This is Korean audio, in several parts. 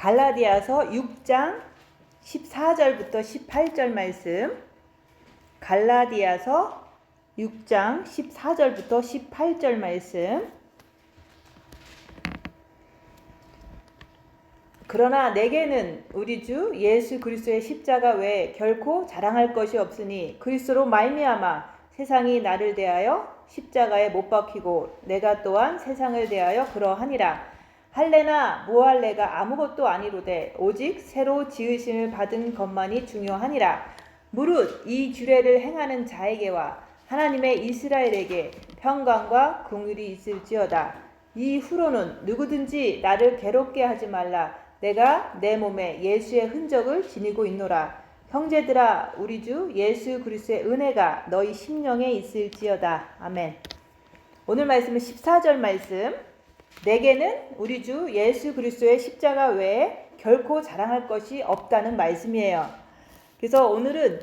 갈라디아서 6장 14절부터 18절 말씀. 갈라디아서 6장 14절부터 18절 말씀. 그러나 내게는 우리 주 예수 그리스도의 십자가 외에 결코 자랑할 것이 없으니 그리스도로 말미암아 세상이 나를 대하여 십자가에 못 박히고 내가 또한 세상을 대하여 그러하니라. 할례나 무할례가 아무것도 아니로되 오직 새로 지으심을 받은 것만이 중요하니라. 무릇 이 규례를 행하는 자에게와 하나님의 이스라엘에게 평강과 긍휼이 있을지어다. 이후로는 누구든지 나를 괴롭게 하지 말라. 내가 내 몸에 예수의 흔적을 지니고 있노라. 형제들아, 우리 주 예수 그리스도의 은혜가 너희 심령에 있을지어다. 아멘. 오늘 말씀은 14절 말씀. 내게는 우리 주 예수 그리스도의 십자가 외에 결코 자랑할 것이 없다는 말씀이에요. 그래서 오늘은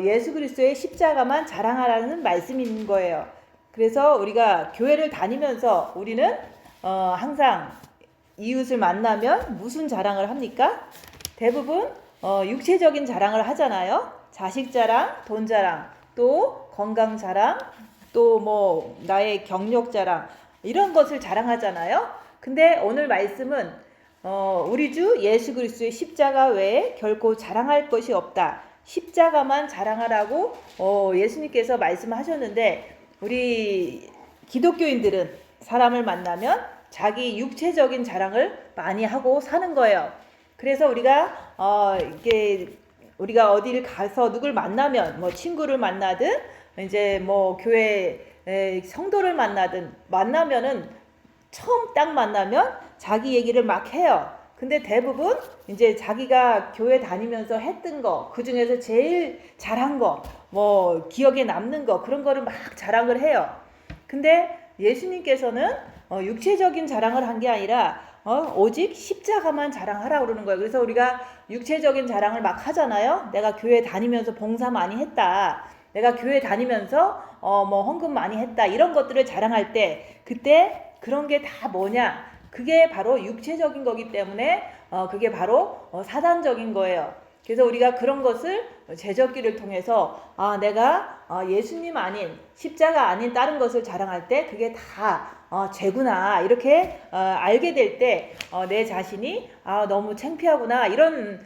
예수 그리스도의 십자가만 자랑하라는 말씀인 거예요. 그래서 우리가 교회를 다니면서 우리는 항상 이웃을 만나면 무슨 자랑을 합니까? 대부분 육체적인 자랑을 하잖아요. 자식 자랑, 돈 자랑, 또 건강 자랑, 또 뭐 나의 경력 자랑, 이런 것을 자랑하잖아요. 근데 오늘 말씀은 우리 주 예수 그리스도의 십자가 외에 결코 자랑할 것이 없다. 십자가만 자랑하라고 예수님께서 말씀하셨는데, 우리 기독교인들은 사람을 만나면 자기 육체적인 자랑을 많이 하고 사는 거예요. 그래서 우리가 우리가 어디를 가서 누굴 만나면, 뭐 친구를 만나든 이제 뭐 교회 성도를 만나면은 처음 딱 만나면 자기 얘기를 막 해요. 근데 대부분 이제 자기가 교회 다니면서 했던 거, 그 중에서 제일 잘한 거, 뭐 기억에 남는 거, 그런 거를 막 자랑을 해요. 근데 예수님께서는 육체적인 자랑을 한 게 아니라 오직 십자가만 자랑하라고 그러는 거예요. 그래서 우리가 육체적인 자랑을 막 하잖아요. 내가 교회 다니면서 봉사 많이 했다. 내가 교회 다니면서 뭐 헌금 많이 했다. 이런 것들을 자랑할 때, 그때 그런 게 다 뭐냐? 그게 바로 육체적인 거기 때문에 그게 바로 사단적인 거예요. 그래서 우리가 그런 것을 제적기를 통해서 내가 예수님 아닌, 십자가 아닌 다른 것을 자랑할 때 그게 다 죄구나, 이렇게 알게 될 때 내 자신이 너무 창피하구나, 이런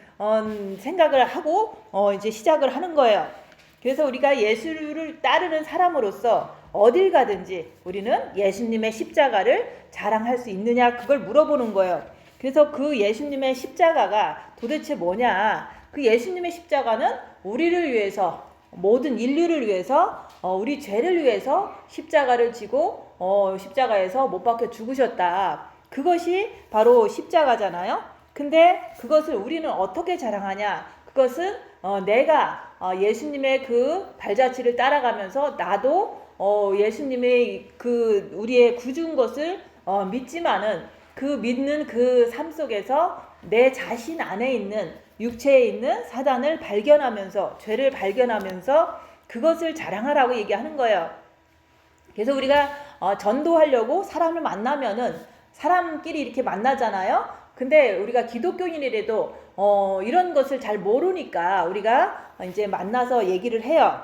생각을 하고 이제 시작을 하는 거예요. 그래서 우리가 예수를 따르는 사람으로서 어딜 가든지 우리는 예수님의 십자가를 자랑할 수 있느냐, 그걸 물어보는 거예요. 그래서 그 예수님의 십자가가 도대체 뭐냐? 그 예수님의 십자가는 우리를 위해서, 모든 인류를 위해서, 우리 죄를 위해서 십자가를 지고 십자가에서 못 박혀 죽으셨다. 그것이 바로 십자가잖아요. 근데 그것을 우리는 어떻게 자랑하냐? 그것은 내가 예수님의 그 발자취를 따라가면서 나도 예수님의 그 우리의 구준 것을 믿지만은, 그 믿는 그 삶 속에서 내 자신 안에 있는, 육체에 있는 사단을 발견하면서, 죄를 발견하면서 그것을 자랑하라고 얘기하는 거예요. 그래서 우리가 전도하려고 사람을 만나면은 사람끼리 이렇게 만나잖아요. 근데 우리가 기독교인이라도 이런 것을 잘 모르니까 우리가 이제 만나서 얘기를 해요.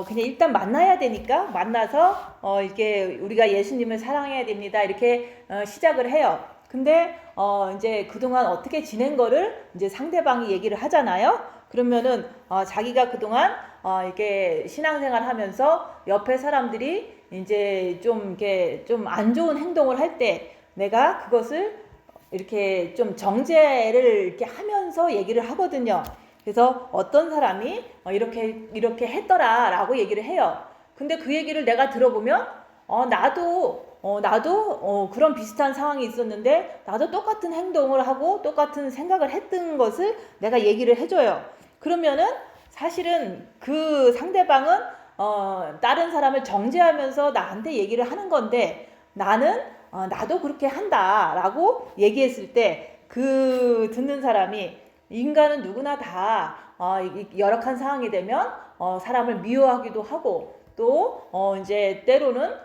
그냥 일단 만나야 되니까 만나서 이렇게 우리가 예수님을 사랑해야 됩니다, 이렇게 시작을 해요. 근데 이제 그동안 어떻게 지낸 거를 이제 상대방이 얘기를 하잖아요. 그러면은 자기가 그동안 이렇게 신앙생활 하면서 옆에 사람들이 이제 좀 이렇게 좀 안 좋은 행동을 할 때 내가 그것을 이렇게 좀 정죄를 이렇게 하면서 얘기를 하거든요. 그래서 어떤 사람이 이렇게 했더라라고 얘기를 해요. 근데 그 얘기를 내가 들어보면 나도 그런 비슷한 상황이 있었는데 나도 똑같은 행동을 하고 똑같은 생각을 했던 것을 내가 얘기를 해줘요. 그러면은 사실은 그 상대방은 다른 사람을 정죄하면서 나한테 얘기를 하는 건데, 나는 나도 그렇게 한다라고 얘기했을 때 그 듣는 사람이, 인간은 누구나 다 열악한 상황이 되면 사람을 미워하기도 하고, 또 이제 때로는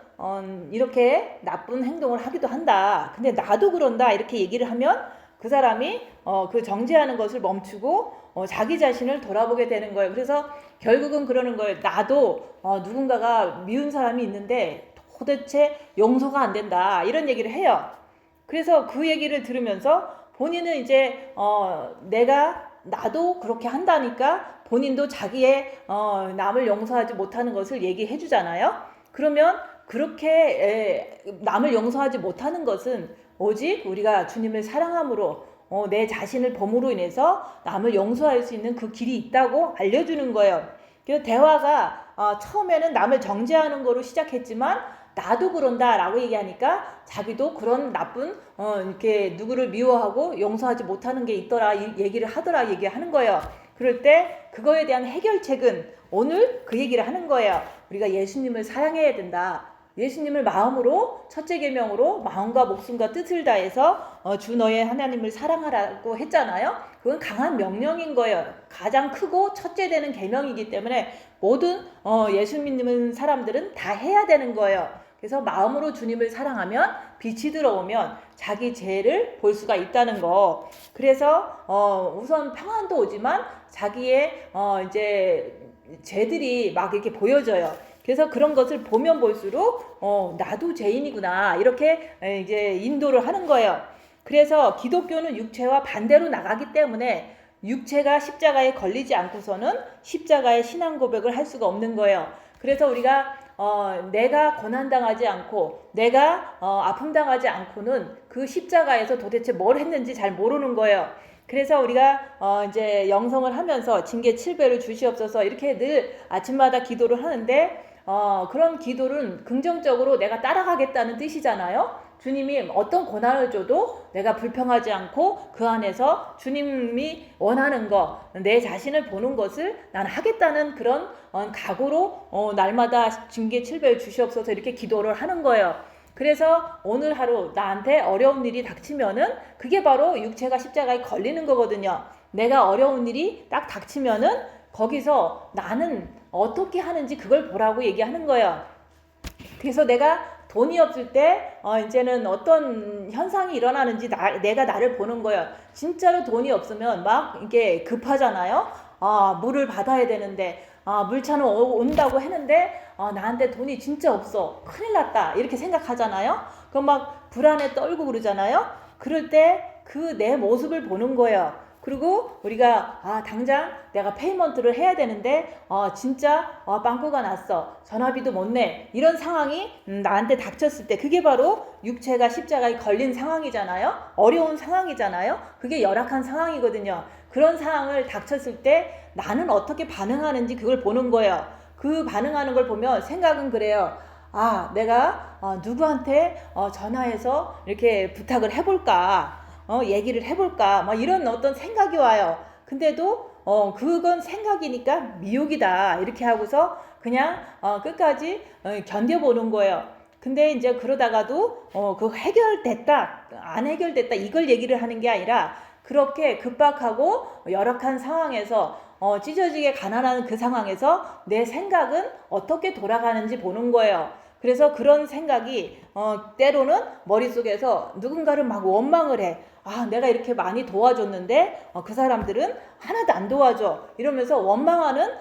이렇게 나쁜 행동을 하기도 한다. 근데 나도 그런다, 이렇게 얘기를 하면 그 사람이 그 정죄하는 것을 멈추고 자기 자신을 돌아보게 되는 거예요. 그래서 결국은 그러는 거예요. 나도 누군가가 미운 사람이 있는데 도대체 용서가 안 된다, 이런 얘기를 해요. 그래서 그 얘기를 들으면서 본인은 이제 나도 그렇게 한다니까 본인도 자기의 남을 용서하지 못하는 것을 얘기해 주잖아요. 그러면 그렇게 남을 용서하지 못하는 것은 오직 우리가 주님을 사랑함으로 내 자신을 범으로 인해서 남을 용서할 수 있는 그 길이 있다고 알려주는 거예요. 그래서 대화가 처음에는 남을 정죄하는 거로 시작했지만 나도 그런다라고 얘기하니까 자기도 그런 나쁜 이렇게 누구를 미워하고 용서하지 못하는 게 있더라, 이 얘기를 하더라 얘기하는 거예요. 그럴 때 그거에 대한 해결책은 오늘 그 얘기를 하는 거예요. 우리가 예수님을 사랑해야 된다. 예수님을 마음으로, 첫째 계명으로 마음과 목숨과 뜻을 다해서 주 너의 하나님을 사랑하라고 했잖아요. 그건 강한 명령인 거예요. 가장 크고 첫째 되는 계명이기 때문에 모든 예수 믿는 사람들은 다 해야 되는 거예요. 그래서 마음으로 주님을 사랑하면 빛이 들어오면 자기 죄를 볼 수가 있다는 거. 그래서 우선 평안도 오지만 자기의 이제 죄들이 막 이렇게 보여져요. 그래서 그런 것을 보면 볼수록 나도 죄인이구나, 이렇게 이제 인도를 하는 거예요. 그래서 기독교는 육체와 반대로 나가기 때문에 육체가 십자가에 걸리지 않고서는 십자가의 신앙 고백을 할 수가 없는 거예요. 그래서 우리가 내가 고난당하지 않고 내가 아픔당하지 않고는 그 십자가에서 도대체 뭘 했는지 잘 모르는 거예요. 그래서 우리가 이제 영성을 하면서 징계 7배를 주시옵소서 이렇게 늘 아침마다 기도를 하는데 그런 기도는 긍정적으로 내가 따라가겠다는 뜻이잖아요. 주님이 어떤 고난을 줘도 내가 불평하지 않고 그 안에서 주님이 원하는 거, 내 자신을 보는 것을 난 하겠다는 그런 각오로 날마다 징계 7배를 주시옵소서 이렇게 기도를 하는 거예요. 그래서 오늘 하루 나한테 어려운 일이 닥치면은 그게 바로 육체가 십자가에 걸리는 거거든요. 내가 어려운 일이 딱 닥치면은 거기서 나는 어떻게 하는지 그걸 보라고 얘기하는 거예요. 그래서 내가 돈이 없을 때 이제는 어떤 현상이 일어나는지 내가 나를 보는 거예요. 진짜로 돈이 없으면 막 이게 급하잖아요. 물을 받아야 되는데 물차는 온다고 했는데 나한테 돈이 진짜 없어, 큰일 났다, 이렇게 생각하잖아요. 그럼 막 불안에 떨고 그러잖아요. 그럴 때 그 내 모습을 보는 거예요. 그리고 우리가 당장 내가 페이먼트를 해야 되는데 진짜 빵꾸가 났어, 전화비도 못 내, 이런 상황이 나한테 닥쳤을 때 그게 바로 육체가 십자가에 걸린 상황이잖아요. 어려운 상황이잖아요. 그게 열악한 상황이거든요. 그런 상황을 닥쳤을 때 나는 어떻게 반응하는지 그걸 보는 거예요. 그 반응하는 걸 보면 생각은 그래요. 내가 누구한테 전화해서 이렇게 부탁을 해볼까, 얘기를 해볼까, 막 이런 어떤 생각이 와요. 근데도 그건 생각이니까 미혹이다 이렇게 하고서 그냥 끝까지 견뎌보는 거예요. 근데 이제 그러다가도 그 해결됐다 안 해결됐다 이걸 얘기를 하는 게 아니라 그렇게 급박하고 열악한 상황에서 찢어지게 가난한 그 상황에서 내 생각은 어떻게 돌아가는지 보는 거예요. 그래서 그런 생각이 때로는 머릿속에서 누군가를 막 원망을 해. 내가 이렇게 많이 도와줬는데 그 사람들은 하나도 안 도와줘, 이러면서 원망하는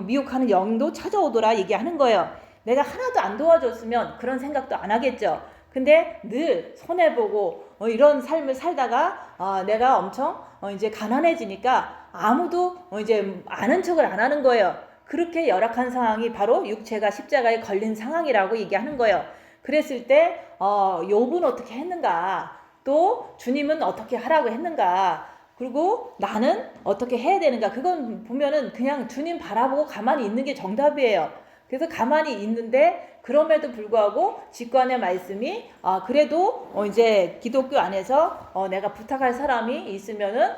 미혹하는 영도 찾아오더라 얘기하는 거예요. 내가 하나도 안 도와줬으면 그런 생각도 안 하겠죠. 근데 늘 손해보고 이런 삶을 살다가 내가 엄청 이제 가난해지니까 아무도 이제 아는 척을 안 하는 거예요. 그렇게 열악한 상황이 바로 육체가 십자가에 걸린 상황이라고 얘기하는 거예요. 그랬을 때 욥은 어떻게 했는가, 또 주님은 어떻게 하라고 했는가, 그리고 나는 어떻게 해야 되는가, 그건 보면은 그냥 주님 바라보고 가만히 있는 게 정답이에요. 그래서 가만히 있는데 그럼에도 불구하고 직관의 말씀이 그래도 이제 기독교 안에서 내가 부탁할 사람이 있으면은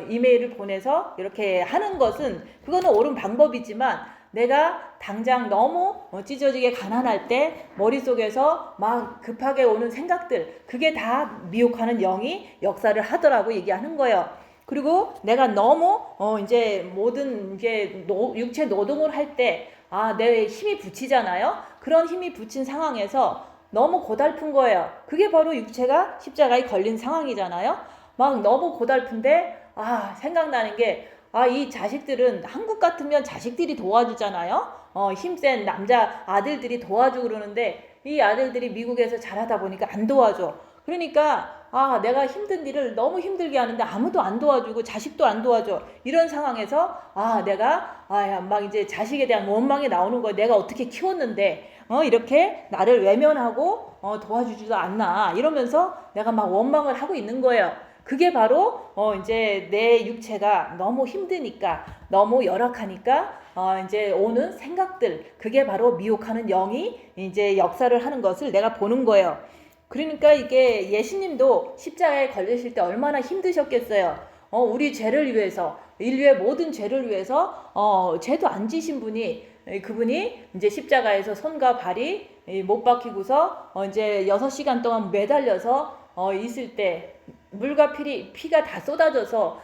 이메일을 보내서 이렇게 하는 것은 그거는 옳은 방법이지만 내가 당장 너무 찢어지게 가난할 때 머릿속에서 막 급하게 오는 생각들, 그게 다 미혹하는 영이 역사를 하더라고 얘기하는 거예요. 그리고 내가 너무 이제 모든 이제 육체 노동을 할 때 내 힘이 붙이잖아요. 그런 힘이 붙인 상황에서 너무 고달픈 거예요. 그게 바로 육체가 십자가에 걸린 상황이잖아요. 막 너무 고달픈데 생각나는 게 이 자식들은 한국 같으면 자식들이 도와주잖아요. 힘센 남자 아들들이 도와주고 그러는데 이 아들들이 미국에서 자라다 보니까 안 도와줘. 그러니까 내가 힘든 일을 너무 힘들게 하는데 아무도 안 도와주고 자식도 안 도와줘. 이런 상황에서 내가 막 이제 자식에 대한 원망이 나오는 거야. 내가 어떻게 키웠는데 이렇게 나를 외면하고 도와주지도 않나 이러면서 내가 막 원망을 하고 있는 거예요. 그게 바로 이제 내 육체가 너무 힘드니까 너무 열악하니까 이제 오는 생각들, 그게 바로 미혹하는 영이 이제 역사를 하는 것을 내가 보는 거예요. 그러니까 이게 예수님도 십자가에 걸리실 때 얼마나 힘드셨겠어요. 우리 죄를 위해서, 인류의 모든 죄를 위해서 죄도 안 지신 분이, 그분이 이제 십자가에서 손과 발이 못 박히고서 이제 6시간 동안 매달려서 있을 때 물과 피가 다 쏟아져서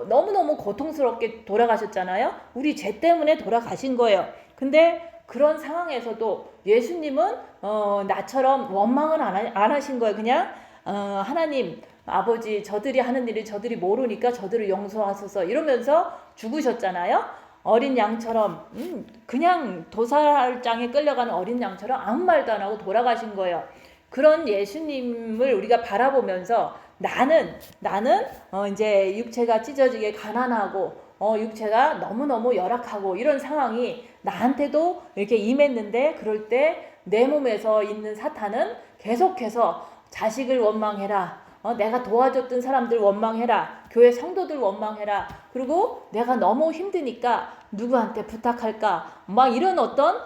너무너무 고통스럽게 돌아가셨잖아요. 우리 죄 때문에 돌아가신 거예요. 근데 그런 상황에서도 예수님은 나처럼 원망을 안 하신 거예요. 그냥 하나님 아버지, 저들이 하는 일을 저들이 모르니까 저들을 용서하소서 이러면서 죽으셨잖아요. 어린 양처럼 그냥 도살장에 끌려가는 어린 양처럼 아무 말도 안 하고 돌아가신 거예요. 그런 예수님을 우리가 바라보면서 나는 이제 육체가 찢어지게 가난하고 육체가 너무너무 열악하고 이런 상황이 나한테도 이렇게 임했는데, 그럴 때 내 몸에서 있는 사탄은 계속해서 자식을 원망해라, 내가 도와줬던 사람들 원망해라, 교회 성도들 원망해라, 그리고 내가 너무 힘드니까 누구한테 부탁할까, 막 이런 어떤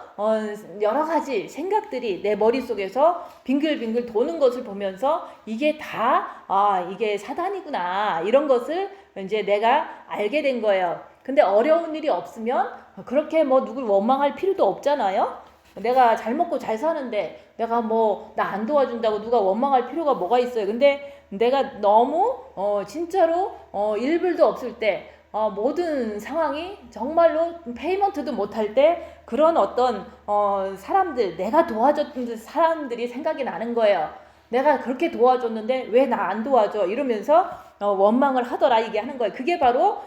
여러 가지 생각들이 내 머릿속에서 빙글빙글 도는 것을 보면서 이게 다 이게 사단이구나, 이런 것을 이제 내가 알게 된 거예요. 근데 어려운 일이 없으면 그렇게 뭐 누굴 원망할 필요도 없잖아요. 내가 잘 먹고 잘 사는데 내가 뭐 나 안 도와준다고 누가 원망할 필요가 뭐가 있어요. 근데 내가 너무 진짜로 일불도 없을 때 모든 상황이 정말로 페이먼트도 못할 때 그런 어떤 사람들, 내가 도와줬던 사람들이 생각이 나는 거예요. 내가 그렇게 도와줬는데 왜 나 안 도와줘 이러면서 원망을 하더라 얘기하는 거예요. 그게 바로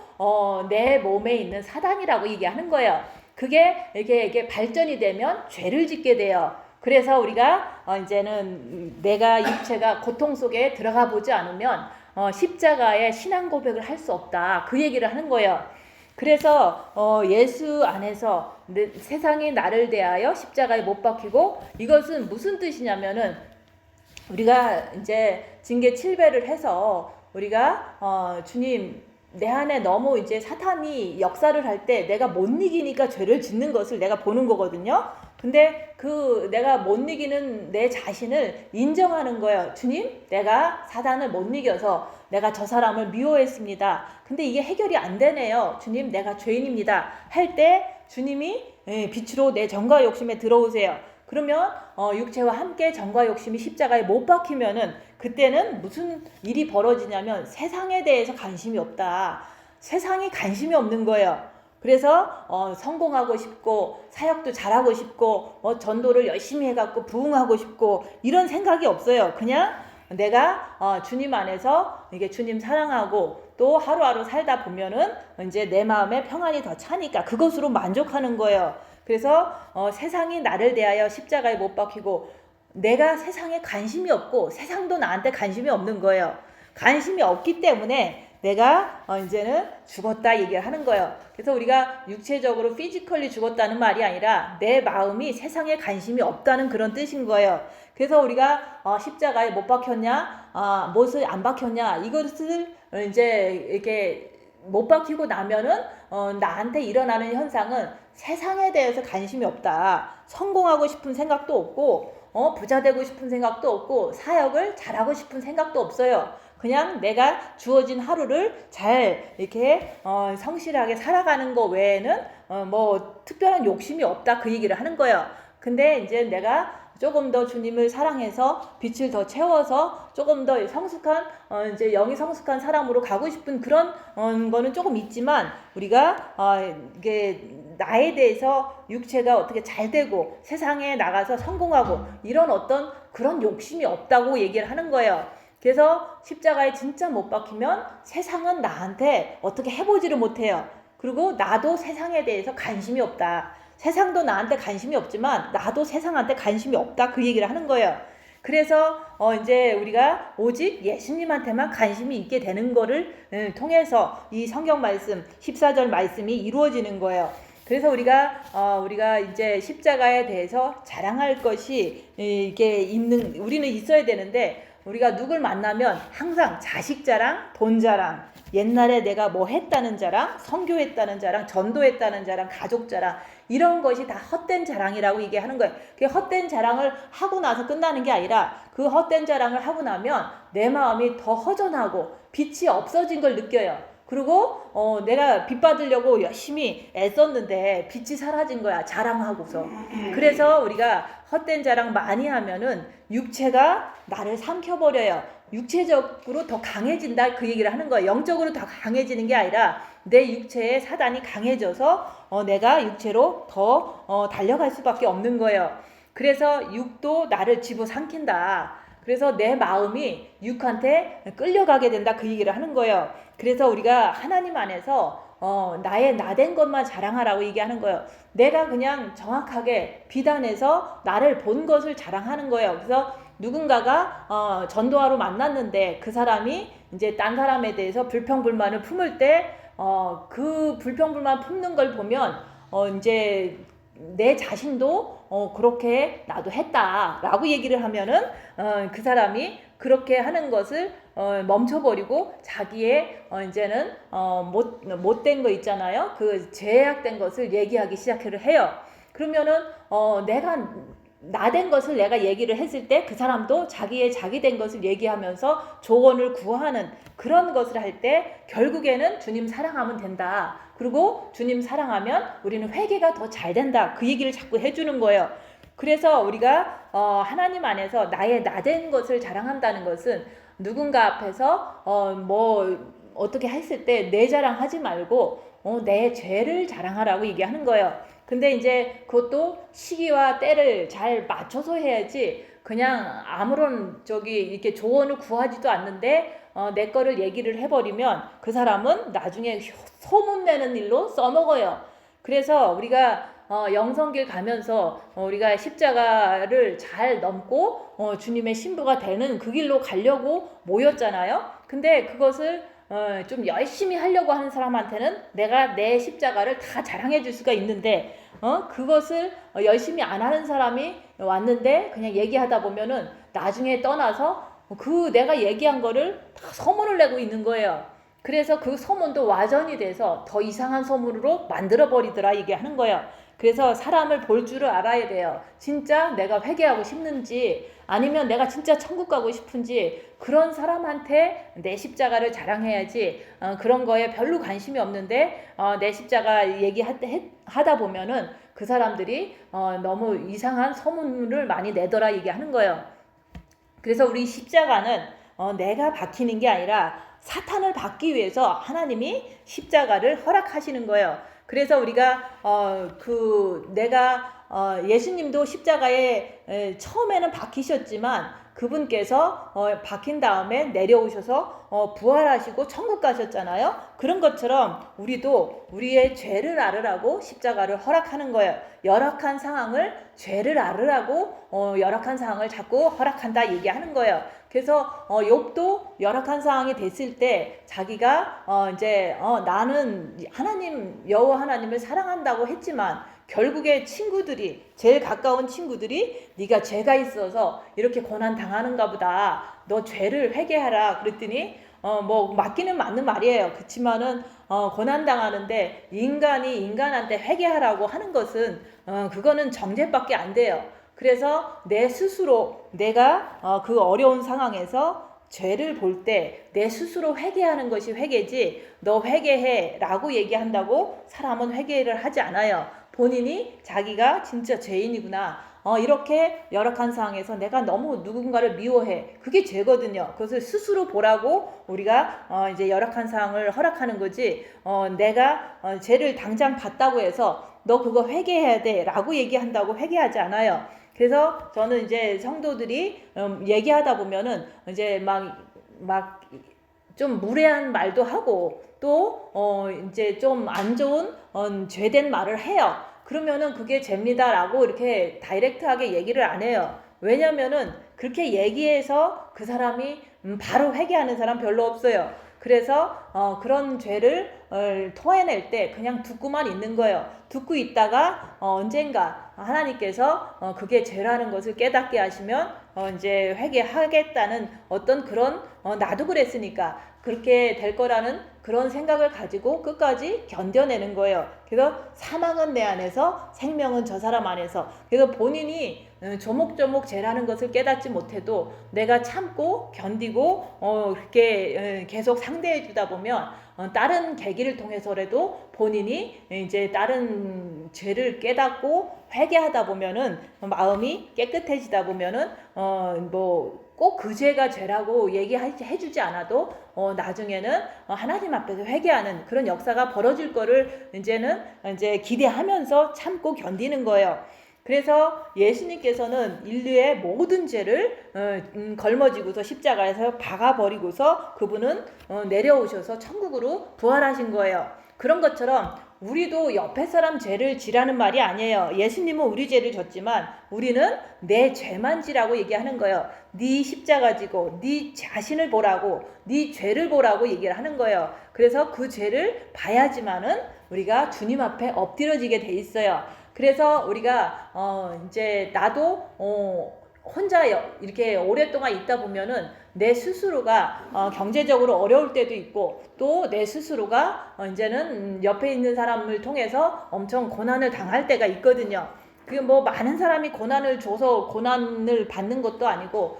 내 몸에 있는 사단이라고 얘기하는 거예요. 그게 이게 발전이 되면 죄를 짓게 돼요. 그래서 우리가 이제는 내가 육체가 고통 속에 들어가 보지 않으면 십자가의 신앙 고백을 할 수 없다, 그 얘기를 하는 거예요. 그래서 예수 안에서 세상이 나를 대하여 십자가에 못 박히고, 이것은 무슨 뜻이냐면은 우리가 이제 징계 7배를 해서 우리가 주님 내 안에 너무 이제 사탄이 역사를 할 때 내가 못 이기니까 죄를 짓는 것을 내가 보는 거거든요. 근데 그 내가 못 이기는 내 자신을 인정하는 거예요. 주님, 내가 사단을 못 이겨서 내가 저 사람을 미워했습니다. 근데 이게 해결이 안 되네요. 주님, 내가 죄인입니다. 할 때 주님이 빛으로 내 정과 욕심에 들어오세요. 그러면 육체와 함께 정과 욕심이 십자가에 못 박히면은 그때는 무슨 일이 벌어지냐면 세상에 대해서 관심이 없다. 세상이 관심이 없는 거예요. 그래서 성공하고 싶고 사역도 잘하고 싶고 전도를 열심히 해갖고 부흥하고 싶고 이런 생각이 없어요. 그냥 내가 주님 안에서 이게 주님 사랑하고 또 하루하루 살다 보면은 이제 내 마음에 평안이 더 차니까 그것으로 만족하는 거예요. 그래서 세상이 나를 대하여 십자가에 못 박히고 내가 세상에 관심이 없고 세상도 나한테 관심이 없는 거예요. 관심이 없기 때문에 내가 이제는 죽었다 얘기를 하는 거예요. 그래서 우리가 육체적으로 피지컬리 죽었다는 말이 아니라 내 마음이 세상에 관심이 없다는 그런 뜻인 거예요. 그래서 우리가 십자가에 못 박혔냐, 못을 안 박혔냐, 이것을 이제 이렇게 못 박히고 나면은 나한테 일어나는 현상은 세상에 대해서 관심이 없다. 성공하고 싶은 생각도 없고 부자 되고 싶은 생각도 없고 사역을 잘하고 싶은 생각도 없어요. 그냥 내가 주어진 하루를 잘 이렇게 성실하게 살아가는 거 외에는 뭐 특별한 욕심이 없다, 그 얘기를 하는 거예요. 근데 이제 내가 조금 더 주님을 사랑해서 빛을 더 채워서 조금 더 성숙한 이제 영이 성숙한 사람으로 가고 싶은 그런 거는 조금 있지만, 우리가 이게 나에 대해서 육체가 어떻게 잘 되고 세상에 나가서 성공하고 이런 어떤 그런 욕심이 없다고 얘기를 하는 거예요. 그래서 십자가에 진짜 못 박히면 세상은 나한테 어떻게 해보지를 못해요. 그리고 나도 세상에 대해서 관심이 없다. 세상도 나한테 관심이 없지만 나도 세상한테 관심이 없다. 그 얘기를 하는 거예요. 그래서 이제 우리가 오직 예수님한테만 관심이 있게 되는 거를 통해서 이 성경 말씀 14절 말씀이 이루어지는 거예요. 그래서 우리가 이제 십자가에 대해서 자랑할 것이 이게 우리는 있어야 되는데, 우리가 누굴 만나면 항상 자식 자랑, 돈 자랑, 옛날에 내가 뭐 했다는 자랑, 선교했다는 자랑, 전도했다는 자랑, 가족 자랑, 이런 것이 다 헛된 자랑이라고 얘기하는 거예요. 그 헛된 자랑을 하고 나서 끝나는 게 아니라 그 헛된 자랑을 하고 나면 내 마음이 더 허전하고 빛이 없어진 걸 느껴요. 그리고 내가 빛 받으려고 열심히 애썼는데 빛이 사라진 거야, 자랑하고서. 그래서 우리가 헛된 자랑 많이 하면은 육체가 나를 삼켜버려요. 육체적으로 더 강해진다, 그 얘기를 하는 거예요. 영적으로 더 강해지는 게 아니라 내 육체에 사단이 강해져서 내가 육체로 더 달려갈 수밖에 없는 거예요. 그래서 육도 나를 집어삼킨다. 그래서 내 마음이 육한테 끌려가게 된다, 그 얘기를 하는 거예요. 그래서 우리가 하나님 안에서 나의 나된 것만 자랑하라고 얘기하는 거예요. 내가 그냥 정확하게 비단에서 나를 본 것을 자랑하는 거예요. 그래서 누군가가 전도하러 만났는데 그 사람이 이제 딴 사람에 대해서 불평불만을 품을 때 그 불평불만 품는 걸 보면 이제 내 자신도 그렇게 나도 했다라고 얘기를 하면은 그 사람이 그렇게 하는 것을 멈춰버리고 자기의 이제는 못된 거 있잖아요. 그 죄악된 것을 얘기하기 시작을 해요. 그러면은 내가 나된 것을 내가 얘기를 했을 때 그 사람도 자기의 자기된 것을 얘기하면서 조언을 구하는 그런 것을 할 때 결국에는 주님 사랑하면 된다. 그리고 주님 사랑하면 우리는 회개가 더 잘 된다. 그 얘기를 자꾸 해주는 거예요. 그래서 우리가 하나님 안에서 나의 나된 것을 자랑한다는 것은 누군가 앞에서 뭐 어떻게 했을 때 내 자랑하지 말고 내 죄를 자랑하라고 얘기하는 거예요. 근데 이제 그것도 시기와 때를 잘 맞춰서 해야지 그냥 아무런 이렇게 조언을 구하지도 않는데 내 거를 얘기를 해버리면 그 사람은 나중에 소문내는 일로 써먹어요. 그래서 우리가 영성길 가면서 우리가 십자가를 잘 넘고 주님의 신부가 되는 그 길로 가려고 모였잖아요. 근데 그것을 좀 열심히 하려고 하는 사람한테는 내가 내 십자가를 다 자랑해 줄 수가 있는데 그것을 열심히 안 하는 사람이 왔는데 그냥 얘기하다 보면은 나중에 떠나서 그 내가 얘기한 거를 다 소문을 내고 있는 거예요. 그래서 그 소문도 와전이 돼서 더 이상한 소문으로 만들어 버리더라 얘기하는 거예요. 그래서 사람을 볼 줄을 알아야 돼요. 진짜 내가 회개하고 싶는지 아니면 내가 진짜 천국 가고 싶은지 그런 사람한테 내 십자가를 자랑해야지 그런 거에 별로 관심이 없는데 내 십자가 얘기하다 보면은 그 사람들이 너무 이상한 소문을 많이 내더라 얘기하는 거예요. 그래서 우리 십자가는 내가 박히는 게 아니라 사탄을 박기 위해서 하나님이 십자가를 허락하시는 거예요. 그래서 우리가 예수님도 십자가에 처음에는 박히셨지만 그분께서 박힌 다음에 내려오셔서 부활하시고 천국 가셨잖아요. 그런 것처럼 우리도 우리의 죄를 앓으라고 십자가를 허락하는 거예요. 열악한 상황을 죄를 앓으라고 열악한 상황을 자꾸 허락한다 얘기하는 거예요. 그래서 욥도 열악한 상황이 됐을 때 자기가 나는 여호와 하나님을 사랑한다고 했지만 결국에 제일 가까운 친구들이 네가 죄가 있어서 이렇게 고난 당하는가 보다. 너 죄를 회개하라 그랬더니 뭐 맞기는 맞는 말이에요. 그렇지만은 고난 당하는데 인간이 인간한테 회개하라고 하는 것은 그거는 정죄밖에 안 돼요. 그래서 내 스스로 내가 그 어려운 상황에서 죄를 볼 때 내 스스로 회개하는 것이 회개지 너 회개해 라고 얘기한다고 사람은 회개를 하지 않아요. 본인이 자기가 진짜 죄인이구나. 이렇게 열악한 상황에서 내가 너무 누군가를 미워해. 그게 죄거든요. 그것을 스스로 보라고 우리가 이제 열악한 상황을 허락하는 거지. 내가 죄를 당장 봤다고 해서 너 그거 회개해야 돼 라고 얘기한다고 회개하지 않아요. 그래서 저는 이제 성도들이 얘기하다 보면은 이제 막 막 좀 무례한 말도 하고 또 이제 좀 안 좋은 죄된 말을 해요. 그러면은 그게 죄입니다라고 이렇게 다이렉트하게 얘기를 안 해요. 왜냐면은 그렇게 얘기해서 그 사람이 바로 회개하는 사람 별로 없어요. 그래서 그런 죄를 토해낼 때 그냥 듣고만 있는 거예요. 듣고 있다가 언젠가 하나님께서 그게 죄라는 것을 깨닫게 하시면 이제 회개하겠다는 어떤 그런 나도 그랬으니까 그렇게 될 거라는 그런 생각을 가지고 끝까지 견뎌내는 거예요. 그래서 사망은 내 안에서 생명은 저 사람 안에서. 그래서 본인이 조목조목 죄라는 것을 깨닫지 못해도 내가 참고 견디고 그렇게 계속 상대해 주다 보면 다른 계기를 통해서라도 본인이 이제 다른 죄를 깨닫고 회개하다 보면은 마음이 깨끗해지다 보면은 뭐 꼭 그 죄가 죄라고 얘기해 주지 않아도 나중에는 하나님 앞에서 회개하는 그런 역사가 벌어질 거를 이제는 이제 기대하면서 참고 견디는 거예요. 그래서 예수님께서는 인류의 모든 죄를 걸머지고서 십자가에서 박아버리고서 그분은 내려오셔서 천국으로 부활하신 거예요. 그런 것처럼 우리도 옆에 사람 죄를 지라는 말이 아니에요. 예수님은 우리 죄를 졌지만 우리는 내 죄만 지라고 얘기하는 거예요. 네 십자가 지고 네 자신을 보라고 네 죄를 보라고 얘기를 하는 거예요. 그래서 그 죄를 봐야지만은 우리가 주님 앞에 엎드려지게 돼 있어요. 그래서 우리가 이제 나도 혼자 이렇게 오랫동안 있다 보면은 내 스스로가 경제적으로 어려울 때도 있고 또 내 스스로가 이제는 옆에 있는 사람을 통해서 엄청 고난을 당할 때가 있거든요. 그 뭐 많은 사람이 고난을 줘서 고난을 받는 것도 아니고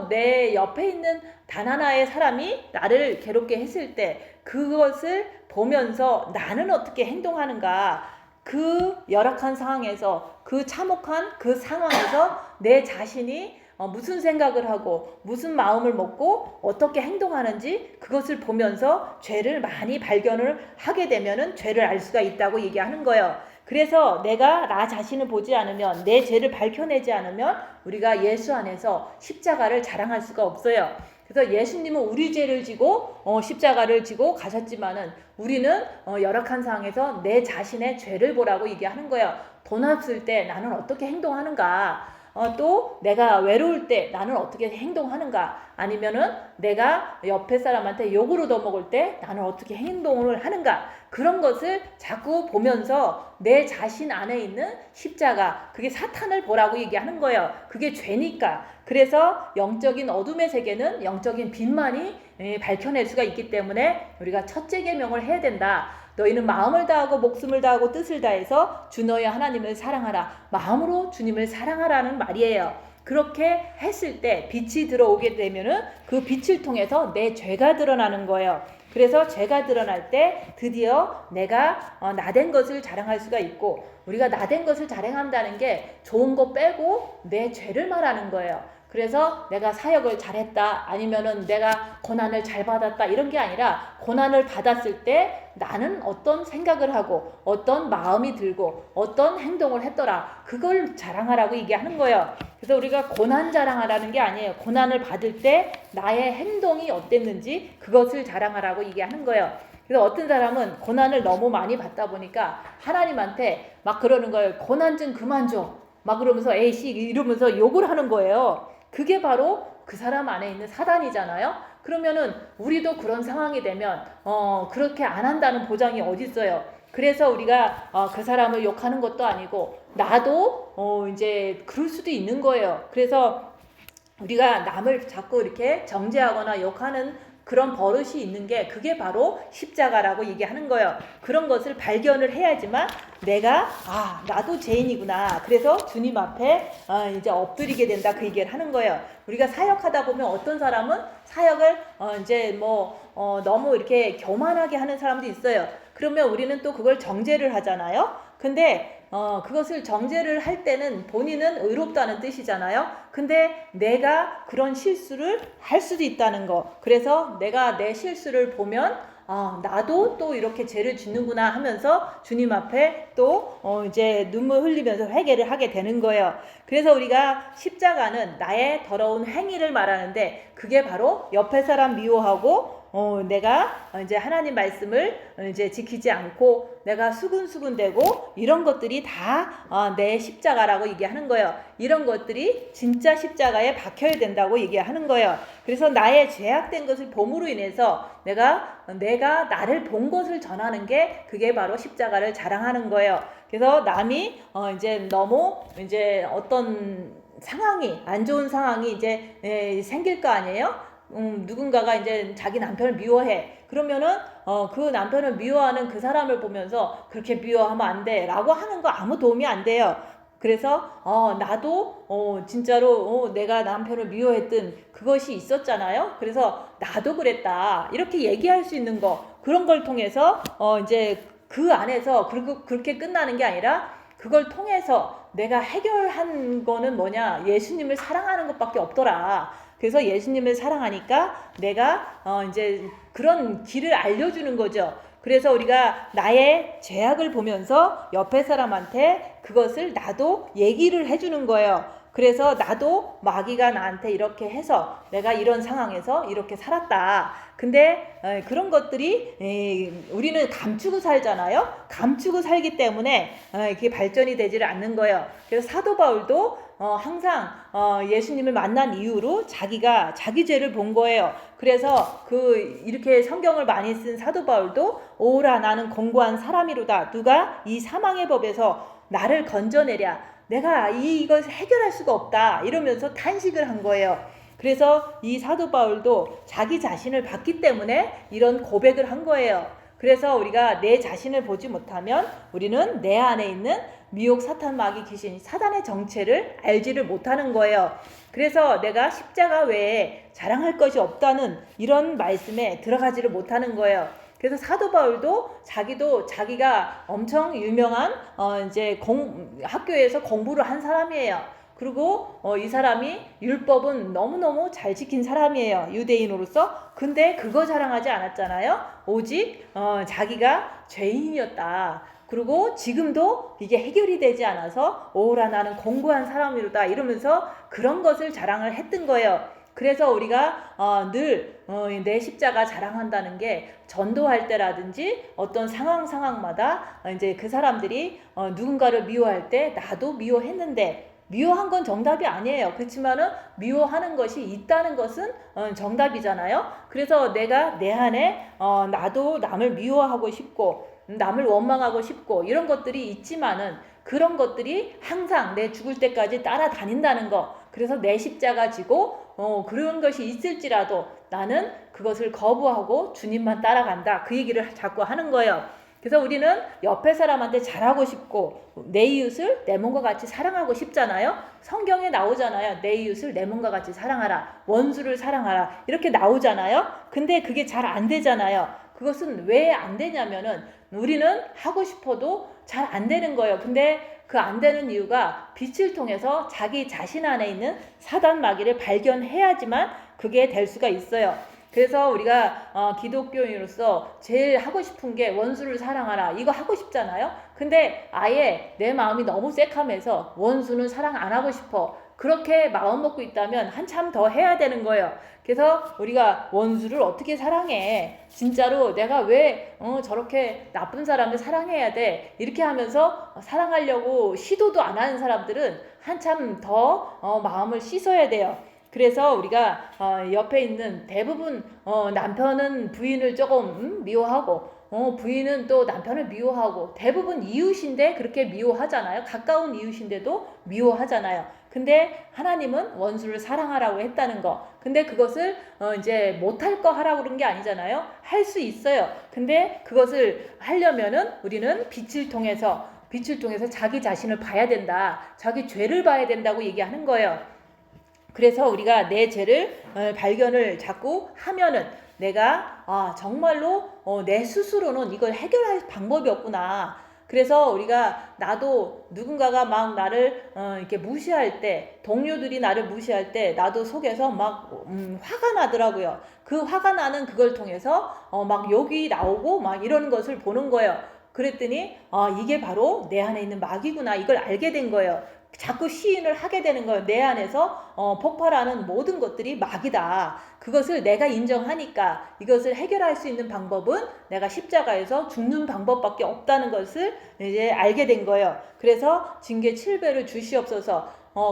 내 옆에 있는 단 하나의 사람이 나를 괴롭게 했을 때 그것을 보면서 나는 어떻게 행동하는가, 그 열악한 상황에서 그 참혹한 그 상황에서 내 자신이 무슨 생각을 하고 무슨 마음을 먹고 어떻게 행동하는지 그것을 보면서 죄를 많이 발견을 하게 되면은 죄를 알 수가 있다고 얘기하는 거예요. 그래서 내가 나 자신을 보지 않으면 내 죄를 밝혀내지 않으면 우리가 예수 안에서 십자가를 자랑할 수가 없어요. 그래서 예수님은 우리 죄를 지고 십자가를 지고 가셨지만은 우리는 열악한 상황에서 내 자신의 죄를 보라고 얘기하는 거예요. 돈 없을 때 나는 어떻게 행동하는가, 또 내가 외로울 때 나는 어떻게 행동하는가, 아니면은 내가 옆에 사람한테 욕을 얻어먹을 때 나는 어떻게 행동을 하는가, 그런 것을 자꾸 보면서 내 자신 안에 있는 십자가, 그게 사탄을 보라고 얘기하는 거예요. 그게 죄니까. 그래서 영적인 어둠의 세계는 영적인 빛만이 밝혀낼 수가 있기 때문에 우리가 첫째 계명을 해야 된다. 너희는 마음을 다하고 목숨을 다하고 뜻을 다해서 주 너희 하나님을 사랑하라. 마음으로 주님을 사랑하라는 말이에요. 그렇게 했을 때 빛이 들어오게 되면은 그 빛을 통해서 내 죄가 드러나는 거예요. 그래서 죄가 드러날 때 드디어 내가 나된 것을 자랑할 수가 있고, 우리가 나된 것을 자랑한다는 게 좋은 거 빼고 내 죄를 말하는 거예요. 그래서 내가 사역을 잘했다, 아니면은 내가 고난을 잘 받았다, 이런 게 아니라 고난을 받았을 때 나는 어떤 생각을 하고 어떤 마음이 들고 어떤 행동을 했더라, 그걸 자랑하라고 얘기하는 거예요. 그래서 우리가 고난 자랑하라는 게 아니에요. 고난을 받을 때 나의 행동이 어땠는지 그것을 자랑하라고 얘기하는 거예요. 그래서 어떤 사람은 고난을 너무 많이 받다 보니까 하나님한테 막 그러는 거예요. 고난 좀 그만 줘. 막 그러면서 에이씨 이러면서 욕을 하는 거예요. 그게 바로 그 사람 안에 있는 사단이잖아요. 그러면은 우리도 그런 상황이 되면 그렇게 안 한다는 보장이 어디 있어요. 그래서 우리가 그 사람을 욕하는 것도 아니고 나도 이제 그럴 수도 있는 거예요. 그래서 우리가 남을 자꾸 이렇게 정죄하거나 욕하는 그런 버릇이 있는 게 그게 바로 십자가라고 얘기하는 거예요. 그런 것을 발견을 해야지만 내가 나도 죄인이구나, 그래서 주님 앞에 이제 엎드리게 된다, 그 얘기를 하는 거예요. 우리가 사역하다 보면 어떤 사람은 사역을 이제 너무 이렇게 교만하게 하는 사람도 있어요. 그러면 우리는 또 그걸 정죄를 하잖아요. 근데 그것을 정죄를 할 때는 본인은 의롭다는 뜻이잖아요. 근데 내가 그런 실수를 할 수도 있다는 거. 그래서 내가 내 실수를 보면 나도 또 이렇게 죄를 짓는구나 하면서 주님 앞에 또 이제 눈물 흘리면서 회개를 하게 되는 거예요. 그래서 우리가 십자가는 나의 더러운 행위를 말하는데 그게 바로 옆에 사람 미워하고 내가 이제 하나님 말씀을 이제 지키지 않고 내가 수근수근대고 이런 것들이 다 내 십자가라고 얘기하는 거예요. 이런 것들이 진짜 십자가에 박혀야 된다고 얘기하는 거예요. 그래서 나의 죄악된 것을 봄으로 인해서 내가 나를 본 것을 전하는 게 그게 바로 십자가를 자랑하는 거예요. 그래서 남이 이제 너무 이제 어떤 상황이 안 좋은 상황이 이제 생길 거 아니에요? 누군가가 이제 자기 남편을 미워해. 그러면은 그 남편을 미워하는 그 사람을 보면서 그렇게 미워하면 안 돼 라고 하는 거 아무 도움이 안 돼요. 그래서 나도 진짜로 내가 남편을 미워했던 그것이 있었잖아요. 그래서 나도 그랬다 이렇게 얘기할 수 있는 거, 그런 걸 통해서 이제 그 안에서 그렇게 끝나는 게 아니라 그걸 통해서 내가 해결한 거는 뭐냐, 예수님을 사랑하는 것밖에 없더라. 그래서 예수님을 사랑하니까 내가 이제 그런 길을 알려주는 거죠. 그래서 우리가 나의 죄악을 보면서 옆에 사람한테 그것을 나도 얘기를 해주는 거예요. 그래서 나도 마귀가 나한테 이렇게 해서 내가 이런 상황에서 이렇게 살았다. 근데 그런 것들이 우리는 감추고 살잖아요. 감추고 살기 때문에 이게 발전이 되지를 않는 거예요. 그래서 사도 바울도 항상 예수님을 만난 이후로 자기가 자기 죄를 본 거예요. 그래서 이렇게 성경을 많이 쓴 사도 바울도 오라 나는 공고한 사람이로다. 누가 이 사망의 법에서 나를 건져내랴. 내가 이걸 해결할 수가 없다 이러면서 탄식을 한 거예요. 그래서 이 사도 바울도 자기 자신을 봤기 때문에 이런 고백을 한 거예요. 그래서 우리가 내 자신을 보지 못하면 우리는 내 안에 있는 미혹 사탄 마귀 귀신 사단의 정체를 알지를 못하는 거예요. 그래서 내가 십자가 외에 자랑할 것이 없다는 이런 말씀에 들어가지를 못하는 거예요. 그래서 사도 바울도 자기가 엄청 유명한 이제 학교에서 공부를 한 사람이에요. 그리고 이 사람이 율법은 너무너무 잘 지킨 사람이에요. 유대인으로서. 근데 그거 자랑하지 않았잖아요. 오직 자기가 죄인이었다. 그리고 지금도 이게 해결이 되지 않아서 오라 나는 공고한 사람이로다 이러면서 그런 것을 자랑을 했던 거예요. 그래서 우리가 늘 내 십자가 자랑한다는 게 전도할 때라든지 어떤 상황마다 이제 그 사람들이 누군가를 미워할 때 나도 미워했는데, 미워한 건 정답이 아니에요. 그렇지만은 미워하는 것이 있다는 것은 정답이잖아요. 그래서 내가 내 안에 나도 남을 미워하고 싶고 남을 원망하고 싶고 이런 것들이 있지만은 그런 것들이 항상 내 죽을 때까지 따라다닌다는 거. 그래서 내 십자가 지고 그런 것이 있을지라도 나는 그것을 거부하고 주님만 따라간다. 그 얘기를 자꾸 하는 거예요. 그래서 우리는 옆에 사람한테 잘하고 싶고 내 이웃을 내 몸과 같이 사랑하고 싶잖아요. 성경에 나오잖아요. 내 이웃을 내 몸과 같이 사랑하라. 원수를 사랑하라. 이렇게 나오잖아요. 근데 그게 잘 안 되잖아요. 그것은 왜 안 되냐면은 우리는 하고 싶어도 잘 안 되는 거예요. 근데 그 안 되는 이유가 빛을 통해서 자기 자신 안에 있는 사단 마귀를 발견해야지만 그게 될 수가 있어요. 그래서 우리가 기독교인으로서 제일 하고 싶은 게 원수를 사랑하라 이거 하고 싶잖아요. 근데 아예 내 마음이 너무 새카매서 원수는 사랑 안 하고 싶어 그렇게 마음 먹고 있다면 한참 더 해야 되는 거예요. 그래서 우리가 원수를 어떻게 사랑해? 진짜로 내가 왜 저렇게 나쁜 사람을 사랑해야 돼? 이렇게 하면서 사랑하려고 시도도 안 하는 사람들은 한참 더 마음을 씻어야 돼요. 그래서 우리가 옆에 있는 대부분 남편은 부인을 조금 미워하고 부인은 또 남편을 미워하고 대부분 이웃인데 그렇게 미워하잖아요. 가까운 이웃인데도 미워하잖아요. 근데 하나님은 원수를 사랑하라고 했다는 거. 근데 그것을 이제 못할 거 하라고 그런 게 아니잖아요. 할 수 있어요. 근데 그것을 하려면은 우리는 빛을 통해서 자기 자신을 봐야 된다. 자기 죄를 봐야 된다고 얘기하는 거예요. 그래서 우리가 내 죄를 발견을 자꾸 하면은 내가 정말로 내 스스로는 이걸 해결할 방법이 없구나. 그래서 우리가 나도 누군가가 막 나를 이렇게 무시할 때, 동료들이 나를 무시할 때 나도 속에서 막 화가 나더라고요. 그 화가 나는 그걸 통해서 막 욕이 나오고 막 이런 것을 보는 거예요. 그랬더니 이게 바로 내 안에 있는 마귀구나, 이걸 알게 된 거예요. 자꾸 시인을 하게 되는 거예요. 내 안에서 폭발하는 모든 것들이 마귀다. 그것을 내가 인정하니까 이것을 해결할 수 있는 방법은 내가 십자가에서 죽는 방법밖에 없다는 것을 이제 알게 된 거예요. 그래서 징계 7배를 주시옵소서.